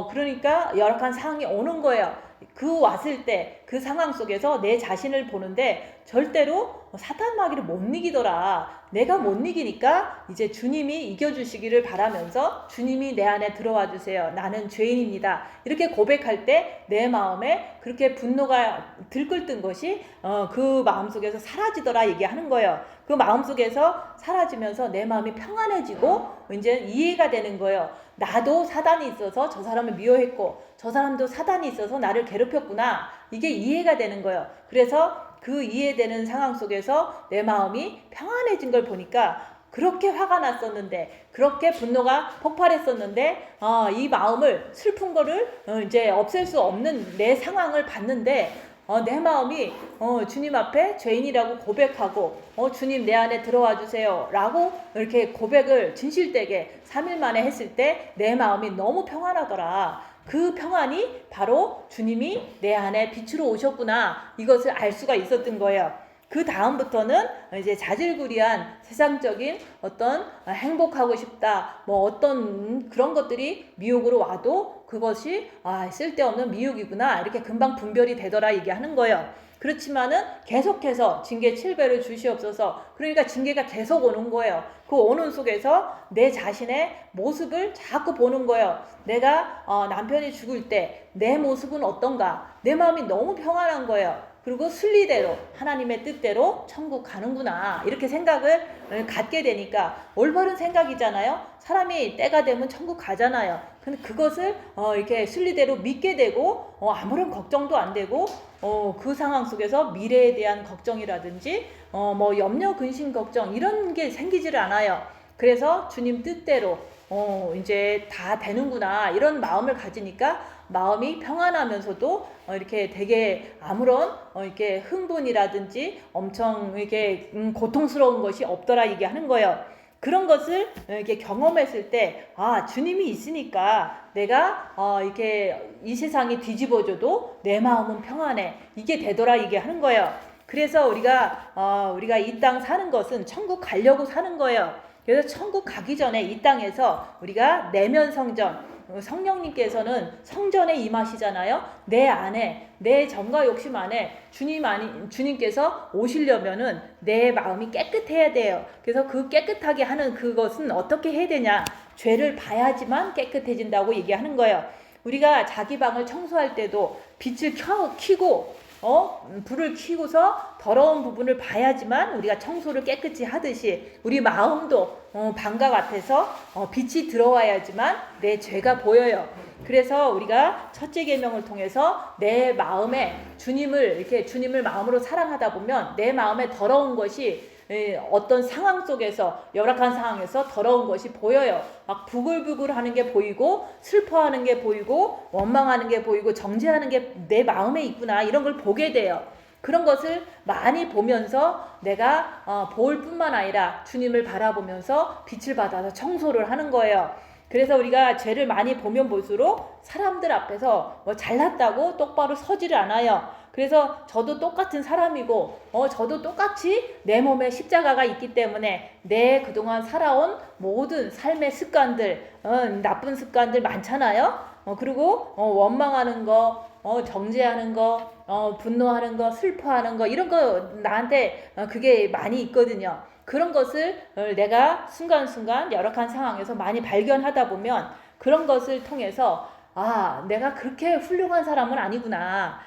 그러니까 열악한 상황이 오는 거예요. 그 왔을 때 그 상황 속에서 내 자신을 보는데 절대로 사탄 마귀를 못 이기더라. 내가 못 이기니까 이제 주님이 이겨주시기를 바라면서 주님이 내 안에 들어와 주세요. 나는 죄인입니다. 이렇게 고백할 때 내 마음에 그렇게 분노가 들끓던 것이 그 마음속에서 사라지더라 얘기하는 거예요. 그 마음속에서 사라지면서 내 마음이 평안해지고 이제 이해가 되는 거예요. 나도 사단이 있어서 저 사람을 미워했고 저 사람도 사단이 있어서 나를 괴롭혔구나. 이게 이해가 되는 거예요. 그래서 그 이해되는 상황 속에서 내 마음이 평안해진 걸 보니까 그렇게 화가 났었는데, 그렇게 분노가 폭발했었는데, 이 마음을 슬픈 거를 이제 없앨 수 없는 내 상황을 봤는데, 내 마음이 주님 앞에 죄인이라고 고백하고 주님 내 안에 들어와 주세요 라고 이렇게 고백을 진실되게 3일 만에 했을 때 내 마음이 너무 평안하더라. 그 평안이 바로 주님이 내 안에 빛으로 오셨구나, 이것을 알 수가 있었던 거예요. 그 다음부터는 이제 자질구리한 세상적인 어떤 행복하고 싶다, 뭐 어떤 그런 것들이 미혹으로 와도 그것이 쓸데없는 미혹이구나, 이렇게 금방 분별이 되더라 얘기하는 거예요. 그렇지만은 계속해서 징계 7배를 주시옵소서. 그러니까 징계가 계속 오는 거예요. 그 오는 속에서 내 자신의 모습을 자꾸 보는 거예요. 내가 남편이 죽을 때 내 모습은 어떤가? 내 마음이 너무 평안한 거예요. 그리고 순리대로 하나님의 뜻대로 천국 가는구나, 이렇게 생각을 갖게 되니까 올바른 생각이잖아요. 사람이 때가 되면 천국 가잖아요. 근데 그것을 이렇게 순리대로 믿게 되고 아무런 걱정도 안 되고 그 상황 속에서 미래에 대한 걱정이라든지 뭐 염려, 근심, 걱정 이런 게 생기지를 않아요. 그래서 주님 뜻대로 이제 다 되는구나, 이런 마음을 가지니까 마음이 평안하면서도 이렇게 되게 아무런 이렇게 흥분이라든지 엄청 이렇게 고통스러운 것이 없더라 얘기하는 거예요. 그런 것을 이렇게 경험했을 때 주님이 있으니까 내가 이렇게 이 세상이 뒤집어져도 내 마음은 평안해, 이게 되더라 얘기하는 거예요. 그래서 우리가 이 땅 사는 것은 천국 가려고 사는 거예요. 그래서 천국 가기 전에 이 땅에서 우리가 내면 성전, 성령님께서는 성전에 임하시잖아요. 내 안에, 내 정과 욕심 안에 주님께서 오시려면은 내 마음이 깨끗해야 돼요. 그래서 그 깨끗하게 하는 그것은 어떻게 해야 되냐? 죄를 봐야지만 깨끗해진다고 얘기하는 거예요. 우리가 자기 방을 청소할 때도 빛을 켜고 불을 켜고서 더러운 부분을 봐야지만 우리가 청소를 깨끗이 하듯이 우리 마음도 방과 같아서 빛이 들어와야지만 내 죄가 보여요. 그래서 우리가 첫째 계명을 통해서 내 마음에 주님을 마음으로 사랑하다 보면 내 마음에 더러운 것이 어떤 상황 속에서, 열악한 상황에서 더러운 것이 보여요. 막 부글부글 하는 게 보이고, 슬퍼하는 게 보이고, 원망하는 게 보이고, 정죄하는 게 내 마음에 있구나, 이런 걸 보게 돼요. 그런 것을 많이 보면서 내가 볼 뿐만 아니라 주님을 바라보면서 빛을 받아서 청소를 하는 거예요. 그래서 우리가 죄를 많이 보면 볼수록 사람들 앞에서 뭐 잘났다고 똑바로 서지를 않아요. 그래서 저도 똑같은 사람이고 저도 똑같이 내 몸에 십자가가 있기 때문에 내 그동안 살아온 모든 삶의 습관들, 나쁜 습관들 많잖아요. 그리고 원망하는 거, 정죄하는 거, 분노하는 거, 슬퍼하는 거, 이런 거 나한테 그게 많이 있거든요. 그런 것을 내가 순간순간 열악한 상황에서 많이 발견하다 보면 그런 것을 통해서 내가 그렇게 훌륭한 사람은 아니구나.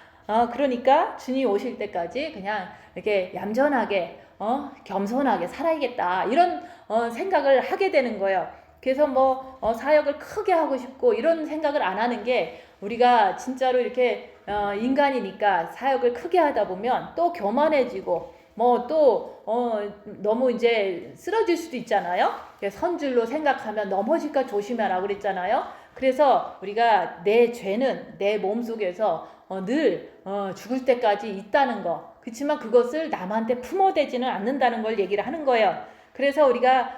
그러니까 주님 오실 때까지 그냥 이렇게 얌전하게 겸손하게 살아야겠다, 이런 생각을 하게 되는 거예요. 그래서 뭐 사역을 크게 하고 싶고 이런 생각을 안 하는 게, 우리가 진짜로 이렇게 인간이니까 사역을 크게 하다 보면 또 교만해지고 뭐 또 너무 이제 쓰러질 수도 있잖아요. 선줄로 생각하면 넘어질까 조심하라 그랬잖아요. 그래서 우리가 내 죄는 내 몸속에서 늘 죽을 때까지 있다는 거. 그렇지만 그것을 남한테 품어대지는 않는다는 걸 얘기를 하는 거예요. 그래서 우리가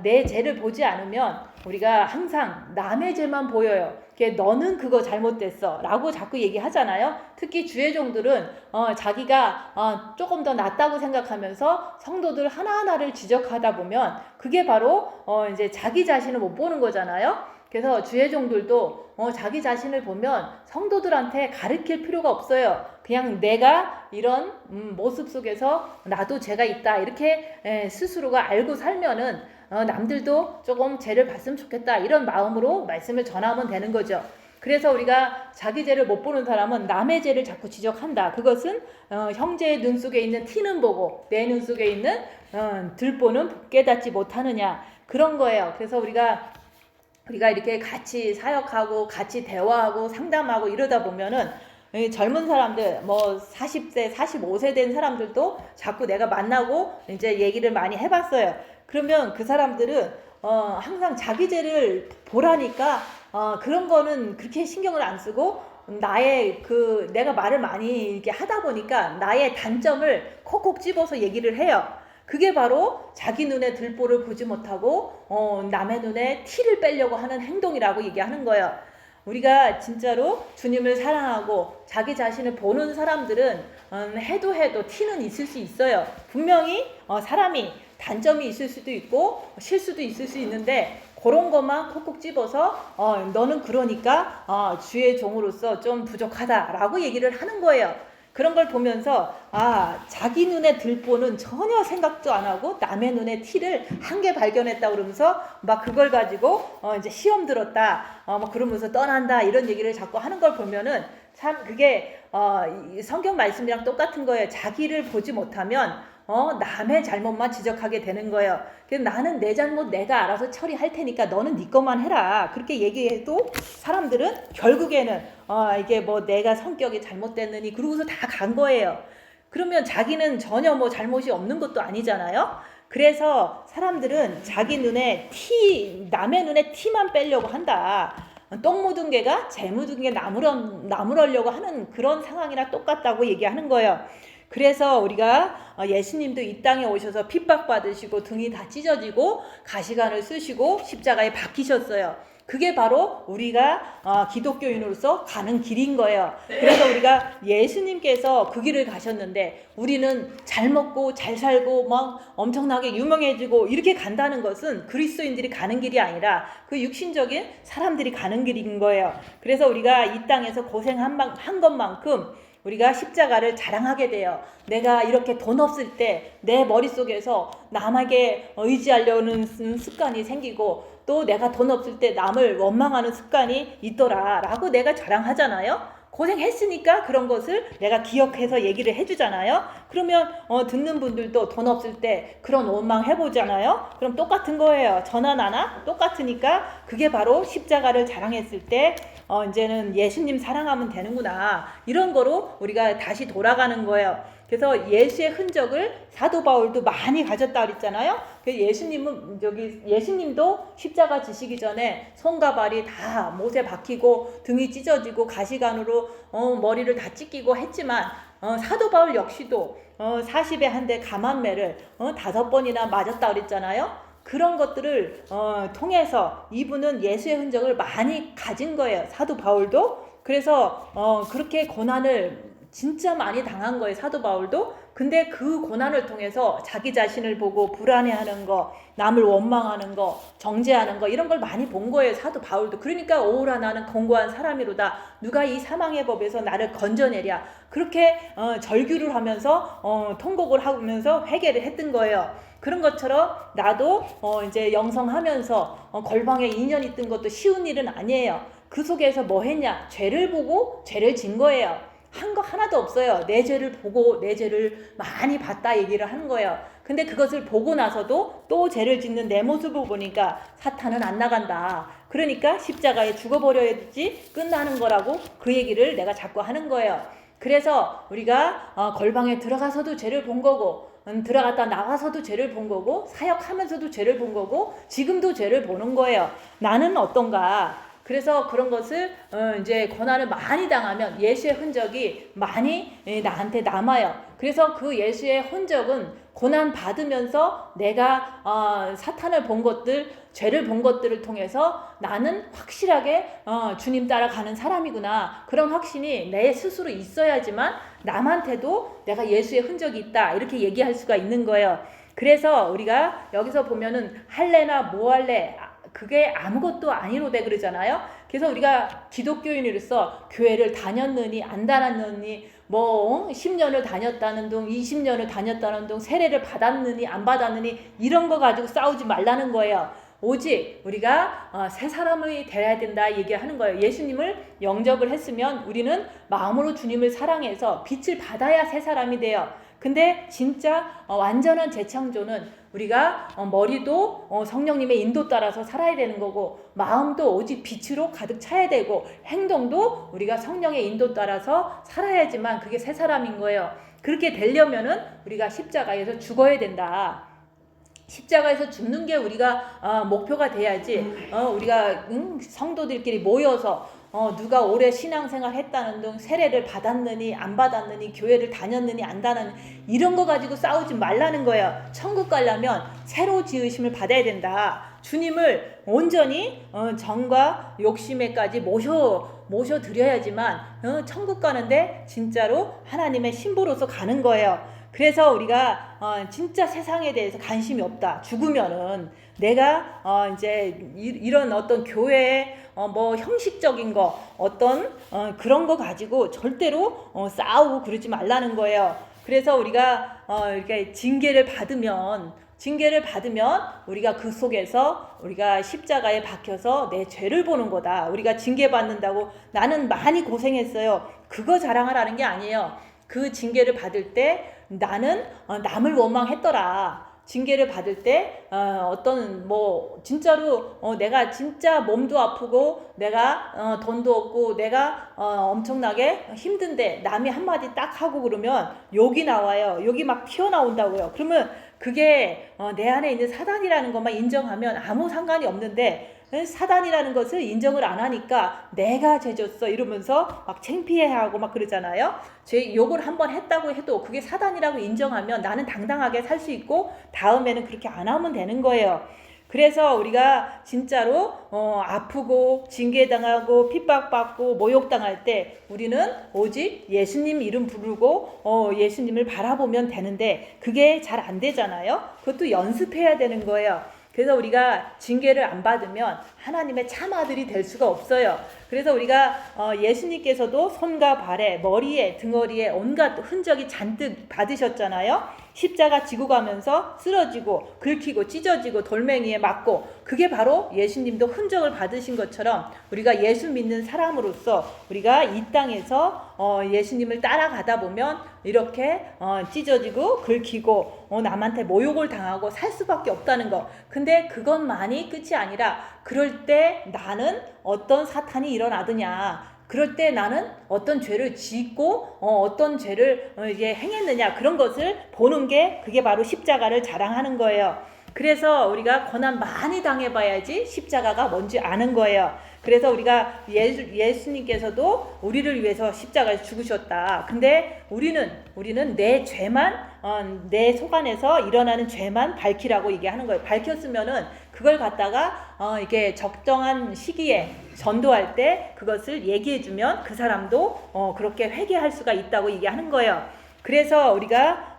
내 죄를 보지 않으면 우리가 항상 남의 죄만 보여요. 너는 그거 잘못됐어 라고 자꾸 얘기하잖아요. 특히 주의종들은 자기가 조금 더 낫다고 생각하면서 성도들 하나하나를 지적하다 보면 그게 바로 이제 자기 자신을 못 보는 거잖아요. 그래서 주의종들도 자기 자신을 보면 성도들한테 가르칠 필요가 없어요. 그냥 내가 이런 모습 속에서 나도 죄가 있다 이렇게 스스로가 알고 살면은 남들도 조금 죄를 봤으면 좋겠다 이런 마음으로 말씀을 전하면 되는 거죠. 그래서 우리가 자기 죄를 못 보는 사람은 남의 죄를 자꾸 지적한다. 그것은 형제의 눈 속에 있는 티는 보고 내 눈 속에 있는 들보는 깨닫지 못하느냐 그런 거예요. 그래서 우리가 이렇게 같이 사역하고 같이 대화하고 상담하고 이러다 보면은 젊은 사람들 뭐 40세 45세 된 사람들도 자꾸 내가 만나고 이제 얘기를 많이 해봤어요. 그러면 그 사람들은 항상 자기 죄를 보라니까 그런 거는 그렇게 신경을 안 쓰고 나의 내가 말을 많이 이렇게 하다 보니까 나의 단점을 콕콕 집어서 얘기를 해요. 그게 바로 자기 눈에 들보를 보지 못하고 남의 눈에 티를 빼려고 하는 행동이라고 얘기하는 거예요. 우리가 진짜로 주님을 사랑하고 자기 자신을 보는 사람들은 해도 티는 있을 수 있어요. 분명히 사람이 단점이 있을 수도 있고 실수도 있을 수 있는데 그런 것만 콕콕 집어서 너는 그러니까 주의 종으로서 좀 부족하다라고 얘기를 하는 거예요. 그런 걸 보면서 자기 눈에 들보는 전혀 생각도 안 하고 남의 눈에 티를 한 개 발견했다 그러면서 막 그걸 가지고 이제 시험 들었다 뭐 그러면서 떠난다 이런 얘기를 자꾸 하는 걸 보면은 참 그게 성경 말씀이랑 똑같은 거예요. 자기를 보지 못하면 남의 잘못만 지적하게 되는 거예요. 그래서 나는 내 잘못 내가 알아서 처리할 테니까 너는 네 것만 해라. 그렇게 얘기해도 사람들은 결국에는 이게 뭐 내가 성격이 잘못됐느니 그러고서 다 간 거예요. 그러면 자기는 전혀 뭐 잘못이 없는 것도 아니잖아요. 그래서 사람들은 자기 눈에 남의 눈에 티만 빼려고 한다. 똥 묻은 개가 재 묻은 개 나무러려고 하는 그런 상황이랑 똑같다고 얘기하는 거예요. 그래서 우리가 예수님도 이 땅에 오셔서 핍박받으시고 등이 다 찢어지고 가시관을 쓰시고 십자가에 박히셨어요. 그게 바로 우리가 기독교인으로서 가는 길인 거예요. 그래서 우리가 예수님께서 그 길을 가셨는데 우리는 잘 먹고 잘 살고 막 엄청나게 유명해지고 이렇게 간다는 것은 그리스도인들이 가는 길이 아니라 그 육신적인 사람들이 가는 길인 거예요. 그래서 우리가 이 땅에서 고생한 것만큼 우리가 십자가를 자랑하게 돼요. 내가 이렇게 돈 없을 때 내 머릿속에서 남에게 의지하려는 습관이 생기고 또 내가 돈 없을 때 남을 원망하는 습관이 있더라 라고 내가 자랑하잖아요. 고생했으니까 그런 것을 내가 기억해서 얘기를 해주잖아요. 그러면 듣는 분들도 돈 없을 때 그런 원망 해보잖아요. 그럼 똑같은 거예요. 저나 나나 똑같으니까 그게 바로 십자가를 자랑했을 때 이제는 예수님 사랑하면 되는구나 이런 거로 우리가 다시 돌아가는 거예요. 그래서 예수의 흔적을 사도 바울도 많이 가졌다 그랬잖아요. 예수님도 십자가 지시기 전에 손과 발이 다 못에 박히고 등이 찢어지고 가시관으로 머리를 다 찢기고 했지만 사도 바울 역시도 40에 한 대 감한매를 5번이나 맞았다 그랬잖아요. 그런 것들을 통해서 이분은 예수의 흔적을 많이 가진 거예요. 사도 바울도. 그래서 그렇게 고난을 진짜 많이 당한 거예요. 사도 바울도. 근데 그 고난을 통해서 자기 자신을 보고 불안해하는 거, 남을 원망하는 거, 정죄하는 거 이런 걸 많이 본 거예요. 사도 바울도. 그러니까 오라 나는 권고한 사람이로다. 누가 이 사망의 법에서 나를 건져내랴. 그렇게 절규를 하면서 통곡을 하면서 회개를 했던 거예요. 그런 것처럼 나도 이제 영성하면서 골방에 인연 있던 것도 쉬운 일은 아니에요. 그 속에서 뭐 했냐? 죄를 보고 죄를 진 거예요. 한 거 하나도 없어요. 내 죄를 보고 내 죄를 많이 봤다 얘기를 하는 거예요. 근데 그것을 보고 나서도 또 죄를 짓는 내 모습을 보니까 사탄은 안 나간다. 그러니까 십자가에 죽어버려야지 끝나는 거라고 그 얘기를 내가 자꾸 하는 거예요. 그래서 우리가 걸방에 들어가서도 죄를 본 거고, 들어갔다 나가서도 죄를 본 거고, 사역하면서도 죄를 본 거고, 지금도 죄를 보는 거예요. 나는 어떤가? 그래서 그런 것을 이제 고난을 많이 당하면 예수의 흔적이 많이 나한테 남아요. 그래서 그 예수의 흔적은 고난 받으면서 내가 사탄을 본 것들, 죄를 본 것들을 통해서 나는 확실하게 주님 따라가는 사람이구나, 그런 확신이 내 스스로 있어야지만 남한테도 내가 예수의 흔적이 있다 이렇게 얘기할 수가 있는 거예요. 그래서 우리가 여기서 보면은 할래나 뭐 할래, 그게 아무것도 아니로되 그러잖아요. 그래서 우리가 기독교인으로서 교회를 다녔느니 안 다녔느니, 뭐 10년을 다녔다는 둥 20년을 다녔다는 둥 세례를 받았느니 안 받았느니 이런 거 가지고 싸우지 말라는 거예요. 오직 우리가 새 사람이 되어야 된다 얘기하는 거예요. 예수님을 영접을 했으면 우리는 마음으로 주님을 사랑해서 빛을 받아야 새 사람이 돼요. 근데 진짜 완전한 재창조는 우리가 머리도 성령님의 인도 따라서 살아야 되는 거고, 마음도 오직 빛으로 가득 차야 되고, 행동도 우리가 성령의 인도 따라서 살아야지만 그게 새 사람인 거예요. 그렇게 되려면은 우리가 십자가에서 죽어야 된다. 십자가에서 죽는 게 우리가 목표가 돼야지, 우리가 성도들끼리 모여서 누가 오래 신앙생활 했다는 등 세례를 받았느니 안 받았느니 교회를 다녔느니 안 다녔느니 이런 거 가지고 싸우지 말라는 거예요. 천국 가려면 새로 지으심을 받아야 된다. 주님을 온전히 정과 욕심에까지 모셔드려야지만 천국 가는데 진짜로 하나님의 신부로서 가는 거예요. 그래서 우리가 진짜 세상에 대해서 관심이 없다. 죽으면은 내가 이제 이런 어떤 교회의 뭐 형식적인 거 어떤 그런 거 가지고 절대로 싸우고 그러지 말라는 거예요. 그래서 우리가 이렇게 징계를 받으면 우리가 그 속에서 우리가 십자가에 박혀서 내 죄를 보는 거다. 우리가 징계받는다고 나는 많이 고생했어요, 그거 자랑하라는 게 아니에요. 그 징계를 받을 때 나는 남을 원망했더라. 징계를 받을 때 어떤 뭐 진짜로 내가 진짜 몸도 아프고 내가 돈도 없고 내가 엄청나게 힘든데 남이 한마디 딱 하고 그러면 욕이 나와요. 욕이 막 튀어나온다고요. 그러면 그게 내 안에 있는 사단이라는 것만 인정하면 아무 상관이 없는데, 사단이라는 것을 인정을 안 하니까 내가 죄졌어 이러면서 막 창피해하고 막 그러잖아요. 죄 욕을 한번 했다고 해도 그게 사단이라고 인정하면 나는 당당하게 살 수 있고 다음에는 그렇게 안 하면 되는 거예요. 그래서 우리가 진짜로 아프고 징계당하고 핍박받고 모욕당할 때 우리는 오직 예수님 이름 부르고 예수님을 바라보면 되는데 그게 잘 안 되잖아요. 그것도 연습해야 되는 거예요. 그래서 우리가 징계를 안 받으면 하나님의 참 아들이 될 수가 없어요. 그래서 우리가 예수님께서도 손과 발에 머리에 등허리에 온갖 흔적이 잔뜩 받으셨잖아요. 십자가 지고 가면서 쓰러지고 긁히고 찢어지고 돌멩이에 맞고, 그게 바로 예수님도 흔적을 받으신 것처럼 우리가 예수 믿는 사람으로서 우리가 이 땅에서 예수님을 따라가다 보면 이렇게 찢어지고 긁히고 남한테 모욕을 당하고 살 수밖에 없다는 거. 근데 그것만이 끝이 아니라 그럴 때 나는 어떤 사탄이 일어나느냐, 그럴 때 나는 어떤 죄를 짓고 어떤 죄를 이제 행했느냐, 그런 것을 보는 게 그게 바로 십자가를 자랑하는 거예요. 그래서 우리가 고난 많이 당해봐야지 십자가가 뭔지 아는 거예요. 그래서 우리가 예수님께서도 우리를 위해서 십자가에 죽으셨다. 근데 우리는 내 죄만 내 속 안에서 일어나는 죄만 밝히라고 얘기하는 거예요. 밝혔으면은 그걸 갖다가 이게 적정한 시기에 전도할 때 그것을 얘기해주면 그 사람도 그렇게 회개할 수가 있다고 얘기하는 거예요. 그래서 우리가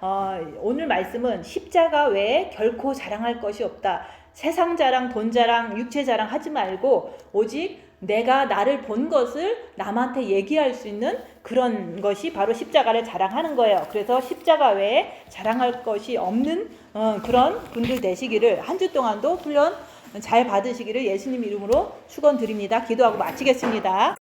오늘 말씀은 십자가 외에 결코 자랑할 것이 없다. 세상 자랑, 돈 자랑, 육체 자랑 하지 말고 오직 내가 나를 본 것을 남한테 얘기할 수 있는 그런 것이 바로 십자가를 자랑하는 거예요. 그래서 십자가 외에 자랑할 것이 없는 그런 분들 되시기를, 한 주 동안도 훈련 잘 받으시기를 예수님 이름으로 축원드립니다. 기도하고 마치겠습니다.